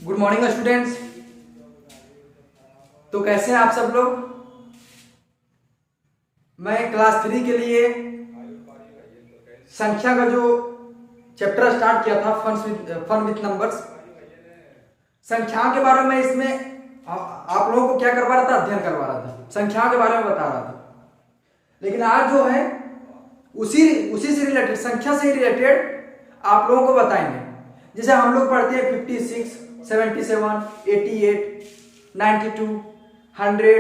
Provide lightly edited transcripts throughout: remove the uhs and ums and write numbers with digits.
Good morning students. तो कैसे हैं आप सब लोग। मैं क्लास 3 के लिए संख्या का जो चैप्टर स्टार्ट किया था फन विथ नंबर्स, संख्याओं के बारे में इसमें आप लोगों को क्या करवा रहा था, अध्ययन करवा रहा था, संख्याओं के बारे में बता रहा था। लेकिन आज जो है उसी से रिलेटेड, संख्या से रिलेटेड आप लोगों को बताएंगे। जैसे हम लोग पढ़ते हैं 56, 77, 88, 92, 100,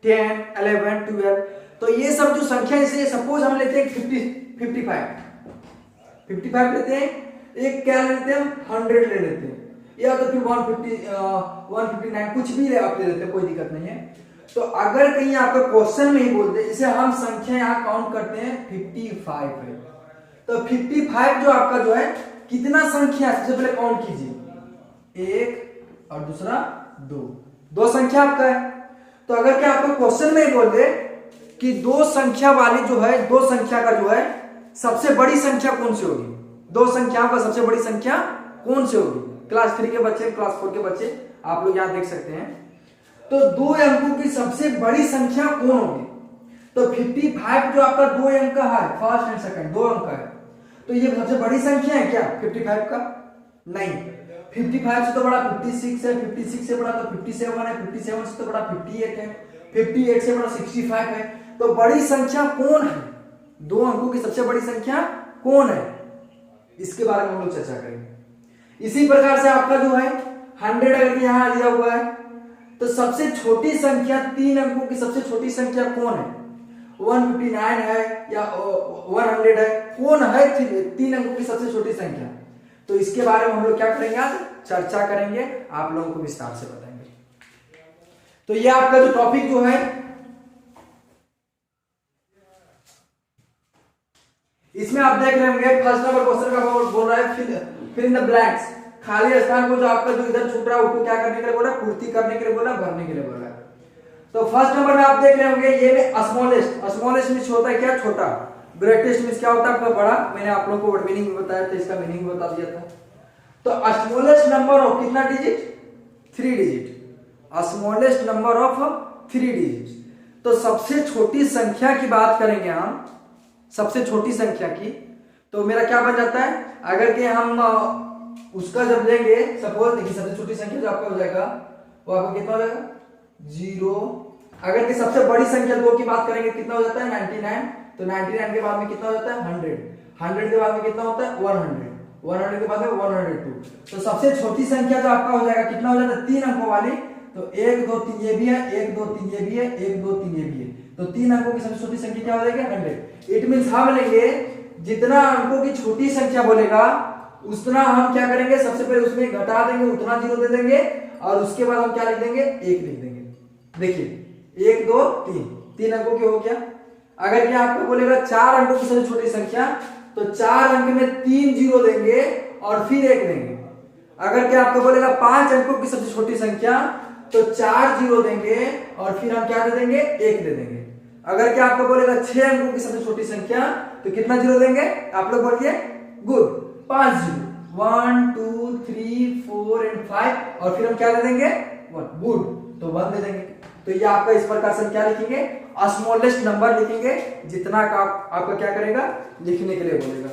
10, 11, 12। तो ये सब जो संख्या, जैसे सपोज हम लेते हैं 55 लेते हैं, एक क्या लेते हैं, 100 ले लेते हैं, या तो फिर 159 कुछ भी आप ले लेते हैं, कोई दिक्कत नहीं है। तो अगर कहीं आपका क्वेश्चन में ही बोलते, जैसे हम संख्या यहाँ काउंट करते हैं 55 है, तो 55 जो आपका जो है कितना संख्या, सबसे पहले काउंट कीजिए, एक और दूसरा दो संख्या आपका है। तो अगर क्या आपको क्वेश्चन में ही बोल दे कि दो संख्या वाली जो है, दो संख्या का जो है सबसे बड़ी संख्या कौन सी होगी, दो संख्याओं का सबसे बड़ी संख्या कौन सी होगी, क्लास 3 के बच्चे, क्लास 4 के बच्चे आप लोग यहां देख सकते हैं। तो दो अंकों की सबसे बड़ी संख्या कौन होगी। तो 55 जो आपका दो अंक का है, फर्स्ट एंड सेकंड दो अंक का है, तो ये सबसे बड़ी संख्या है क्या 55 का? नहीं। 55 से तो बड़ा 56 है, 56 से बड़ा तो 57 है, 57 से तो बड़ा 58 है, 58 से बड़ा 65 है। तो बड़ी संख्या कौन है, दो अंकों की सबसे बड़ी संख्या कौन है, इसके बारे में हम लोग चर्चा करेंगे। इसी प्रकार से आपका जो है 100 अगर यहां दिया हुआ है, तो सबसे छोटी संख्या, तीन अंकों की सबसे छोटी संख्या कौन है, 159 है या 100 है, कौन है तीन अंकों की सबसे छोटी संख्या। तो इसके बारे में हम लोग क्या करेंगे, आज चर्चा करेंगे, आप लोगों को विस्तार से बताएंगे। तो ये आपका जो टॉपिक जो है, इसमें आप देख रहे होंगे फर्स्ट नंबर क्वेश्चन का बोल रहा है फिल इन द ब्लैंक्स, खाली स्थान को जो आपका जो इधर छूट रहा है उसको क्या करने के लिए बोला, पूर्ति करने के लिए बोला, भरने के लिए बोला। तो फर्स्ट नंबर में आप देख रहे होंगे ये स्मॉलेस्ट मींस होता है क्या, छोटा, ग्रेटेस्ट मींस क्या होता है आपका बड़ा। मैंने आप लोगों को वर्ड मीनिंग भी बताया था, इसका मीनिंग भी बता दिया था। तो स्मॉलेस्ट नंबर ऑफ कितना digit, 3 digit, smallest number of 3 digit. तो सबसे छोटी संख्या की बात करेंगे हम, सबसे छोटी संख्या की, तो मेरा क्या बन जाता है, अगर कि हम उसका जब लेंगे, सपोज देखिए सबसे छोटी संख्या जो आपका हो जाएगा वो आपका कितना हो जाएगा, 0। अगर कि सबसे बड़ी संख्या दो की बात करेंगे कितना हो जाता है, 99। तो 99 के बाद में कितना हो जाता है, 100 के बाद में कितना होता है, 100 के बाद में 102। तो सबसे छोटी संख्या जो आपका हो जाएगा कितना हो जाता है, 3 अंकों वाली। तो 1 2 3 ये भी है, 1 2 3 ये भी है, 1 2 3 ये भी है। तो 3 अंकों की सबसे छोटी संख्या क्या हो जाएगी, 100। इट मींस हम लेंगे जितना अंकों की छोटी संख्या बोलेगा उतना हम क्या करेंगे, सबसे पहले उसमें घटा देंगे, उतना 0 दे देंगे, और उसके बाद हम क्या लिख देंगे, 1 लिख देंगे। देखिए 1 2 3, 3 अंकों की हो गया। अगर क्या आपको बोलेगा 4 अंकों की सबसे छोटी संख्या, तो 4 अंक में 3 0 देंगे और फिर 1 देंगे। अगर क्या आपको बोलेगा 5 अंकों की सबसे छोटी संख्या, तो 4 0 देंगे और फिर हम क्या दे देंगे, 1 दे देंगे। अगर क्या आपको बोलेगा 6 अंकों की सबसे छोटी संख्या, तो कितना 0 देंगे, आप लोग बोलिए, गुड, 5 0, 1 2 3 4 एंड 5, और फिर हम क्या दे देंगे, 1, गुड, तो 1 दे देंगे। तो ये आपका इस प्रकार से क्या लिखेंगे, स्मॉलेस्ट नंबर लिखेंगे, जितना का आपका क्या करेगा, लिखने के लिए बोलेगा।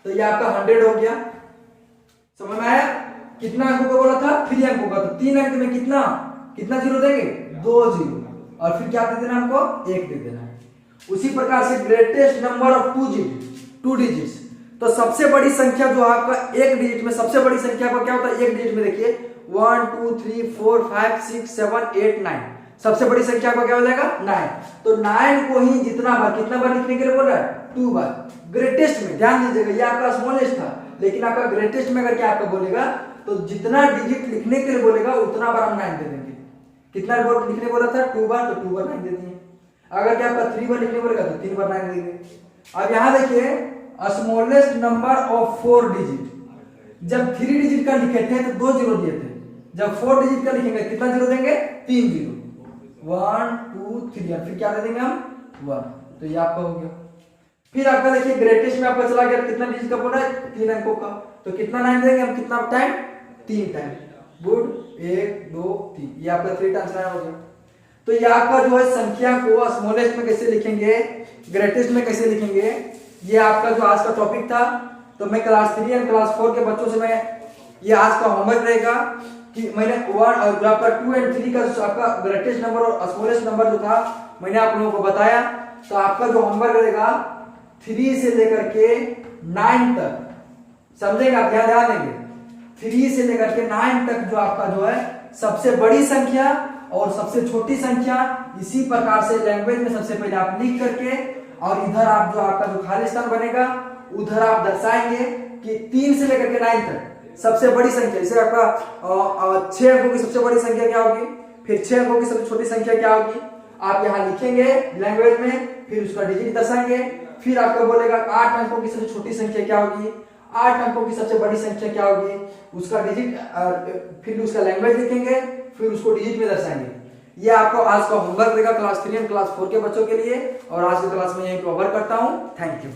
तो ये आपका 100 हो गया, समझ में आया। कितना अंकों का बोला था, 3 अंकों का, तो 3 अंक में कितना 0 देंगे, 2 0, और फिर क्या दे देना हमको, 1 दे देना है। उसी प्रकार से ग्रेटेस्ट नंबर ऑफ 2 डिजिट्स, तो सबसे बड़ी संख्या जो आपका 1 डिजिट में, सबसे बड़ी संख्या का क्या होता है 1 डिजिट में, देखिए 1 2 3 4 5 6 7 8 9, सबसे बड़ी संख्या का क्या हो जाएगा, 9। तो 9 को ही कितना बार लिखने के लिए बोल रहा है, 2 बार। ग्रेटेस्ट में ध्यान दीजिएगा, ये आपका स्मॉलेस्ट था, लेकिन आपका ग्रेटेस्ट में अगर क्या आपका बोलेगा, तो जितना डिजिट लिखने के लिए बोलेगा उतना बार हम 9 दे देंगे। कितना बार लिखने बोला था, 2 बार, तो 2 बार 9 दे दिए। अगर क्या आपका 3 बार लिखने बोलेगा, तो 3 बार 9 देंगे। अब यहां देखिए स्मॉलेस्ट नंबर ऑफ 4 डिजिट, जब 3 डिजिट का लिखे थे तो 2 0 दिए थे, जब 4 डिजिट का लिखेंगे कितना 0 देंगे, 3 0, 1 2 3, फिर क्या दे देंगे हम, 1। तो ये आपका हो गया। फिर आपका देखिए ग्रेटेस्ट में आपका चला गया, कितना डिजिट का बोला है, 3 अंकों का, तो कितना 9 देंगे हम, कितना टाइम, 3 टाइम, गुड, 1 2 3, ये आपका 3 टाइम्स 9 हो गया। तो ये आपका जो है संख्या को स्मॉलेस्ट में कैसे लिखेंगे, ग्रेटेस्ट में कैसे लिखेंगे, ये आपका जो आज का टॉपिक था। तो मैं क्लास 3 और क्लास 4 के बच्चों से मैं ये आज का होमवर्क रहेगा कि मैंने 1 और जो आपका 2 और 3 का जो आपका ग्रेटेस्ट नंबर और स्मॉलेस्ट नंबर जो था मैंने आप लोगों को बताया। तो आपका जो होमवर्क रहेगा 3 से लेकर के 9 तक, समझेंगे आप, ध्यान देंगे। 3 से लेकर के 9 तक जो आपका जो है सबसे बड़ी संख्या और सबसे छोटी संख्या, इसी प्रकार से लैंग्वेज में सबसे पहले आप लिख करके और इधर आप जो आपका जो खाली स्थान बनेगा उधर आप दर्शाएंगे कि 3 से लेकर के 9 तक सबसे बड़ी संख्या, इसे आपका 6 अंकों की सबसे बड़ी संख्या क्या होगी, फिर 6 अंकों की सबसे छोटी संख्या क्या होगी, आप यहाँ लिखेंगे लैंग्वेज में, फिर उसका डिजिट दर्शाएंगे। फिर आपको बोलेगा 8 अंकों की सबसे छोटी संख्या क्या होगी, 8 अंकों की सबसे बड़ी संख्या क्या होगी, उसका डिजिट, फिर उसका लैंग्वेज लिखेंगे, फिर उसको डिजिट में दर्शाएंगे। ये आपको आज का होमवर्क रहेगा क्लास 3 और क्लास 4 के बच्चों के लिए, और आज की क्लास में यही कवर करता हूँ। Thank you.